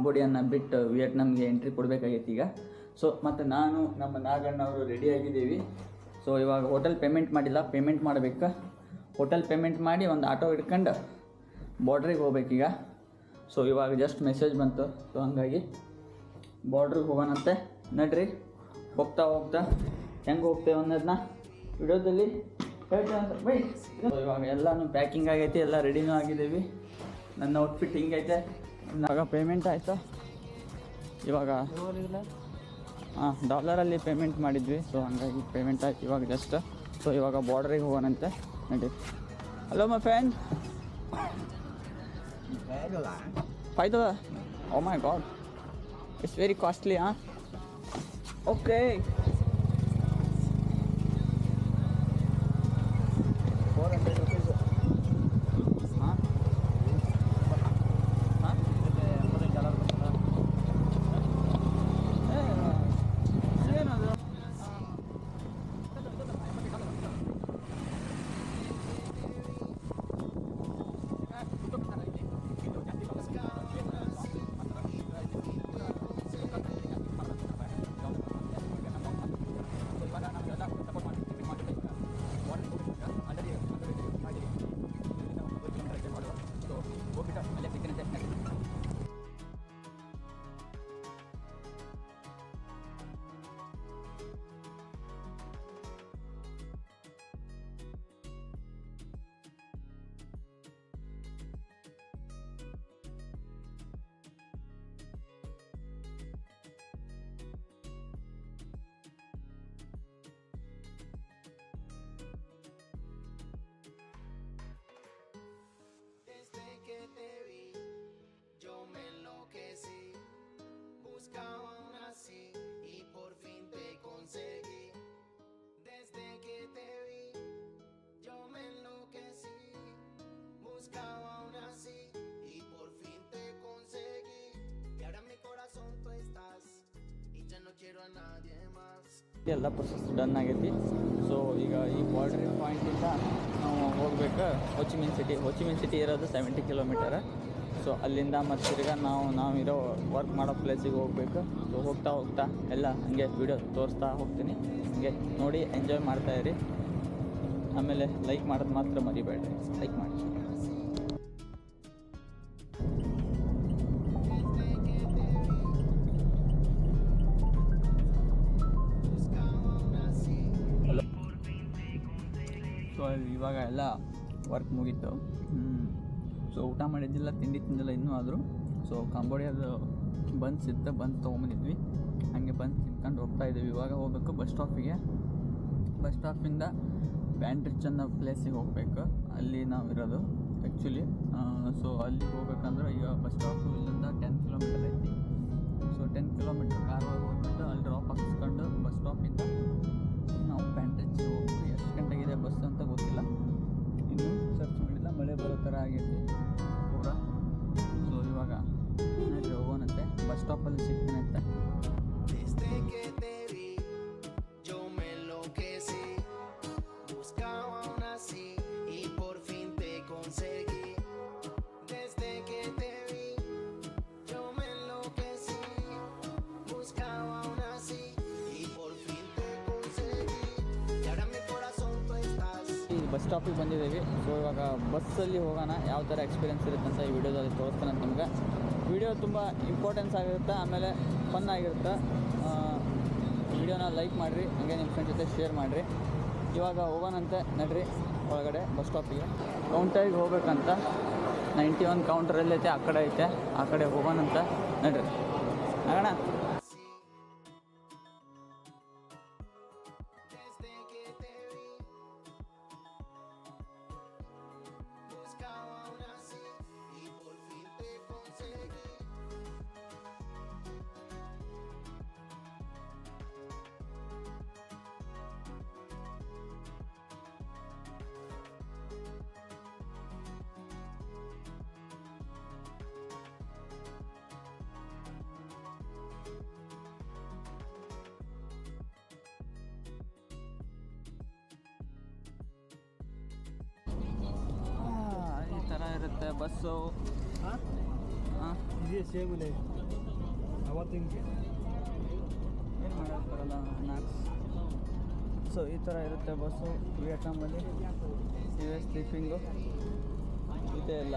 ಕಂಬೋಡಿಯನ್ನ ಬಿಟ್ಟು ವಿಯೆಟ್ನಾಮ್ಗೆ ಎಂಟ್ರಿ ಕೊಡಬೇಕಾಗೈತಿ ಈಗ. ಸೊ ಮತ್ತು ನಾನು ನಮ್ಮ ನಾಗಣ್ಣವರು ರೆಡಿ ಆಗಿದ್ದೀವಿ. ಸೊ ಇವಾಗ ಹೋಟೆಲ್ ಪೇಮೆಂಟ್ ಮಾಡಿಲ್ಲ, ಪೇಮೆಂಟ್ ಮಾಡಬೇಕು. ಹೋಟೆಲ್ ಪೇಮೆಂಟ್ ಮಾಡಿ ಒಂದು ಆಟೋ ಹಿಡ್ಕೊಂಡು ಬಾರ್ಡ್ರಿಗೆ ಹೋಗ್ಬೇಕೀಗ. ಸೊ ಇವಾಗ ಜಸ್ಟ್ ಮೆಸೇಜ್ ಬಂತು. ಸೊ ಹಂಗಾಗಿ ಬಾರ್ಡ್ರಿಗೆ ಹೋಗೋಣಂತೆ. ನಡ್ರಿ ಹೋಗ್ತಾ ಹೋಗ್ತಾ ಹೆಂಗೆ ಹೋಗ್ತೇವೆ ಅನ್ನೋದನ್ನ ವಿಡಿಯೋದಲ್ಲಿ ಹೇಳ್ತೇವೆ ಅಂತ ಬೈ. ಇವಾಗ ಎಲ್ಲನೂ ಪ್ಯಾಕಿಂಗ್ ಆಗೈತಿ, ಎಲ್ಲ ರೆಡಿನೂ ಆಗಿದ್ದೀವಿ. ನನ್ನ ಔಟ್ಫಿಟ್ ಹಿಂಗೈತೆ. ಇವಾಗ ಪೇಮೆಂಟ್ ಆಯಿತು. ಇವಾಗ ಡಾಲರಲ್ಲಿ ಪೇಮೆಂಟ್ ಮಾಡಿದ್ವಿ. ಸೊ ಹಂಗಾಗಿ ಪೇಮೆಂಟ್ ಆಯ್ತು ಇವಾಗ ಜಸ್ಟ್. ಸೊ ಇವಾಗ ಬಾರ್ಡ್ರಿಗೆ ಹೋಗೋಣಂತೆ. ನಡಿ. Hello my friend. $5. Oh my god, it's very costly, huh? Okay. Buscaba una así y por fin te conseguí. Desde que te vi, yo me enloquecí. Buscaba una así y por fin te conseguí. Y ahora en mi corazón tú estás y ya no quiero a nadie más. ಎಲ್ಲ process done ಆಗೈತಿ. So ಈಗ ಈ border ಪಾಯಿಂಟಿಂದ ನಾವು ಹೋಗ್ಬೇಕು ಹೊಚಿಮಿನ್ city ಇರೋದು 70 kilometre. So ಅಲ್ಲಿಂದ ಮತ್ತು ತಿರ್ಗಾ ನಾವಿರೋ ವರ್ಕ್ ಮಾಡೋ ಪ್ಲೇಸಿಗೆ ಹೋಗ್ಬೇಕು. ಸೊ ಹೋಗ್ತಾ ಹೋಗ್ತಾ ಎಲ್ಲ ಹಂಗೆ ವೀಡಿಯೋ ತೋರಿಸ್ತಾ ಹೋಗ್ತೀನಿ. ಹಂಗೆ ನೋಡಿ ಎಂಜಾಯ್ ಮಾಡ್ತಾಯಿರಿ. ಆಮೇಲೆ ಲೈಕ್ ಮಾಡೋದು ಮಾತ್ರ ಮರಿಬೇಡ್ರಿ, ಲೈಕ್ ಮಾಡಿ. ಸೊ ಇವಾಗ ಎಲ್ಲ ವರ್ಕ್ ಮುಗೀತು. ಸೊ ಊಟ ಮಾಡಿದ್ದಿಲ್ಲ, ತಿಂಡಿ ತಿಂದಿಲ್ಲ ಇನ್ನೂ ಆದರೂ. ಸೊ ಕಂಬೋಡಿಯಾದ ಬನ್ಸ್ ಇತ್ತು, ಬನ್ಸ್ ತೊಗೊಂಬಂದಿದ್ವಿ. ಹಾಗೆ ಬನ್ಸ್ ತಿನ್ಕೊಂಡು ಹೋಗ್ತಾಯಿದ್ದೀವಿ. ಇವಾಗ ಹೋಗ್ಬೇಕು ಬಸ್ ಸ್ಟಾಪಿಗೆ. ಬಸ್ ಸ್ಟಾಪಿಂದ ಬ್ಯಾಂಡ್ರಿಚ್ ಅನ್ನೋ ಪ್ಲೇಸಿಗೆ ಹೋಗಬೇಕು. ಅಲ್ಲಿ ನಾವು ಇರೋದು ಆ್ಯಕ್ಚುಲಿ. ಸೊ ಅಲ್ಲಿ ಹೋಗ್ಬೇಕಂದ್ರೆ ಈಗ ಬಸ್ ಸ್ಟಾಪು ಇಲ್ಲಿಂದ 10 ಕಿಲೋಮೀಟರ್ ಐತಿ. ಸೊ 10 ಕಿಲೋಮೀಟರ್ ಕಾರ್ ಹೋಗ್ಬಿಟ್ಟು ಅಲ್ಲಿ ಡ್ರಾಪ್ ಹಾಕಿಸ್ಕೊಂಡು ಬಸ್ ಸ್ಟಾಪಿಂದ ನಾವು ಬ್ಯಾಂಡ್ರಿಚ್ಗೆ ಹೋಗ್ಬೇಕು. ಎಷ್ಟು ಗಂಟೆಗಿದೆ ಬಸ್ ಅಂತ ಗೊತ್ತಿಲ್ಲ, ಇನ್ನೂ ಸರ್ಚ್ ಮಾಡಿಲ್ಲ. ಮಳೆ ಬರೋ ಥರ ಆಗೈತಿ ಪೂರ. ಸೊ ಇವಾಗ ಹೋಗೋಣಂತೆ. ಬಸ್ ಸ್ಟಾಪಲ್ಲಿ ಸಿಗ್ತೀನಂತೆ. ಬಸ್ ಸ್ಟಾಪಿಗೆ ಬಂದಿದ್ದೀವಿ. ಸೊ ಇವಾಗ ಬಸ್ಸಲ್ಲಿ ಹೋಗೋಣ. ಯಾವ ಥರ ಎಕ್ಸ್ಪೀರಿಯೆನ್ಸ್ ಇರುತ್ತೆ ಅಂತ ಈ ವಿಡಿಯೋದಲ್ಲಿ ತೋರಿಸ್ತಾನೆ ನಿಮ್ಗೆ. ವಿಡಿಯೋ ತುಂಬ ಇಂಪಾರ್ಟೆನ್ಸ್ ಆಗಿರುತ್ತೆ, ಆಮೇಲೆ ಫನ್ ಆಗಿರುತ್ತೆ. ವಿಡಿಯೋನ ಲೈಕ್ ಮಾಡಿರಿ, ಹಾಗೆ ನಿಮ್ಮ ಫ್ರೆಂಡ್ ಜೊತೆ ಶೇರ್ ಮಾಡಿರಿ. ಇವಾಗ ಹೋಗೋಣಂತೆ. ನಡ್ರಿ ಒಳಗಡೆ ಬಸ್ ಸ್ಟಾಪಿಗೆ. ಕೌಂಟರಿಗೆ ಹೋಗ್ಬೇಕಂತ 91 ಕೌಂಟ್ರಲ್ಲೈತೆ, ಆ ಕಡೆ ಐತೆ. ಆ ಕಡೆ ಹೋಗೋಣಂತ. ನಡ್ರಿ ಆಗೋಣ. ಈ ಥರ ಇರುತ್ತೆ ಬಸ್ಸು. ये सेब ले ಏನು ಮಾಡೋಕ್ಕೆ ಬರಲ್ಲ ನಾಕ್ಸ್. ಸೊ ಈ ಥರ ಇರುತ್ತೆ ಬಸ್ಸು ವಿಯಟ್ನಾಮಲ್ಲಿ. ಇವೇ ಸ್ಲೀಪಿಂಗು ಇದೆ ಎಲ್ಲ.